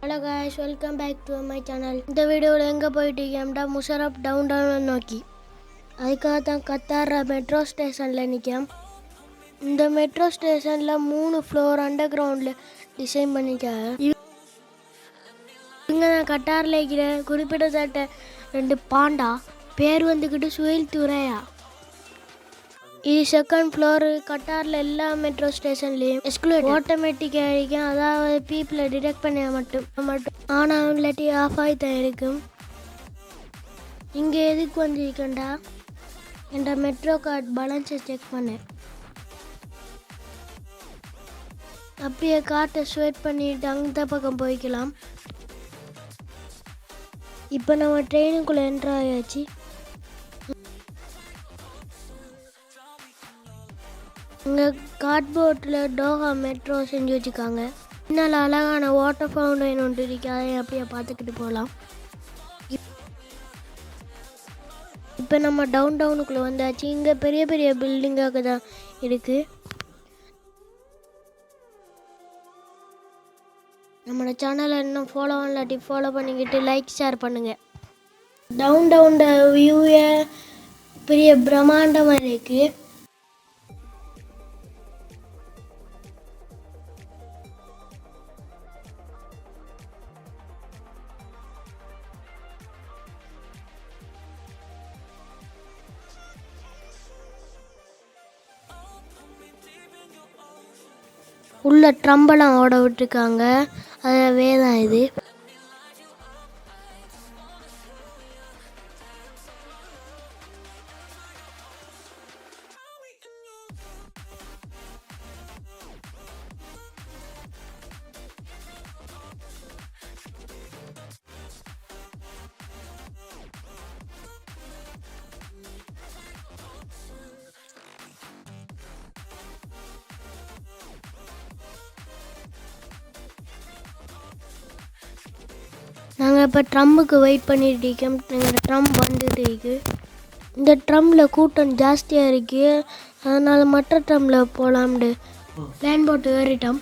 Hello guys, welcome back to my channel. இந்த வீடியோவில் எங்கே போயிட்டீங்கன்னா முஷரப் டவுன்டவுன் நோக்கி. அதுக்காக தான் கத்தார் மெட்ரோ ஸ்டேஷனில் நிற்கிறோம். இந்த மெட்ரோ ஸ்டேஷனில் 3 ஃப்ளோர் அண்டர் கிரவுண்டில் டிசைன் பண்ணிக்காங்க. இங்கே நான் கட்டாரில் இருக்கிற குறிப்பிடத்தட்ட 2 பாண்டா பேர் வந்துக்கிட்டு சுயில் துறையா. இது செகண்ட் ஃப்ளோர். கட்டாரில் எல்லா மெட்ரோ ஸ்டேஷன்லேயும் எஸ்குலேட்டர் ஆட்டோமேட்டிக்காக இருக்கும். அதாவது பீப்புளை டிடெக்ட் பண்ண மட்டும் ஆனால் இல்லாட்டி ஆஃப் ஆகி தான் இருக்கும். இங்கே எதுக்கு வந்திருக்கேன்டா என்ற மெட்ரோ கார்டு பேலன்ஸை செக் பண்ணேன். அப்படியே கார்ட்டை ஸ்வைப் பண்ணிட்டு அந்த பக்கம் போய்க்கலாம். இப்போ நம்ம ட்ரெயினுக்குள்ளே என்ட்ரு ஆயாச்சு. இங்கே கார்ட்போர்டில் டோஹா மெட்ரோ செஞ்சு வச்சுருக்காங்க. பின்னால் அழகான வாட்டர் ஃபவுண்டைன் ஒன்று இருக்கு. அதை அப்படியே பார்த்துக்கிட்டு போகலாம். இப்போ நம்ம டவுனுக்குள்ளே வந்தாச்சு. இங்கே பெரிய பெரிய பில்டிங்காக தான் இருக்குது. நம்மளோட சேனலை இன்னும் ஃபாலோ பண்ணலாட்டி ஃபாலோ பண்ணிக்கிட்டு லைக் ஷேர் பண்ணுங்கள். டவுன் வியூவை பெரிய பிரம்மாண்டமாக இருக்குது. உள்ள ட்ரம்பெல்லாம் ஓட விட்டுருக்காங்க. அதுவே தான் இது. நாங்கள் இப்போ ட்ரம்முக்கு வெயிட் பண்ணிட்டு இருக்கோம். எங்கள் ட்ரம் வந்துட்டு இருக்கு. இந்த ட்ரம்மில் கூட்டம் ஜாஸ்தியாக இருக்குது. அதனால் மற்ற ட்ரம்மில் போகலாம்னு பிளான் போட்டு ஏறிட்டோம்.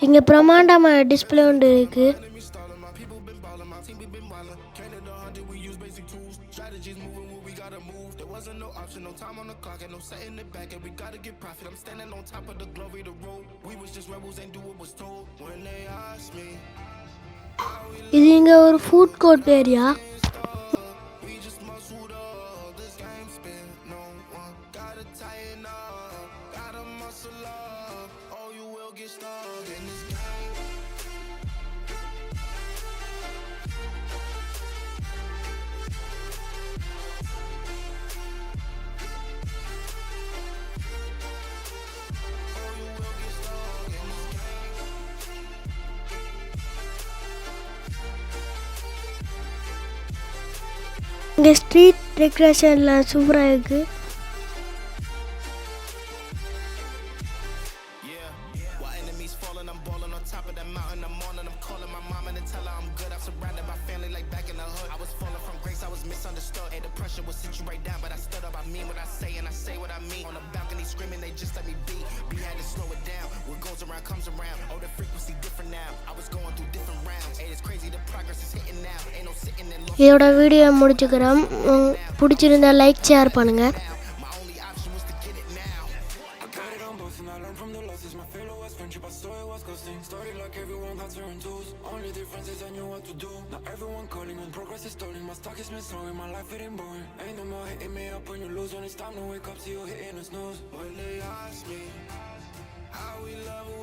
இங்கே பிரம்மாண்டமான டிஸ்பிளே ஒன்று இருக்குது. இது இங்கே ஒரு ஃபுட் கோர்ட் ஏரியா. இங்கே ஸ்ட்ரீட் டெக்கரேஷன்லாம் சூப்பராக இருக்குது. இதோட வீடியோ முடிச்சுக்கிறோம். பிடிச்சிருந்தா லைக் ஷேர் பண்ணுங்கள். How we love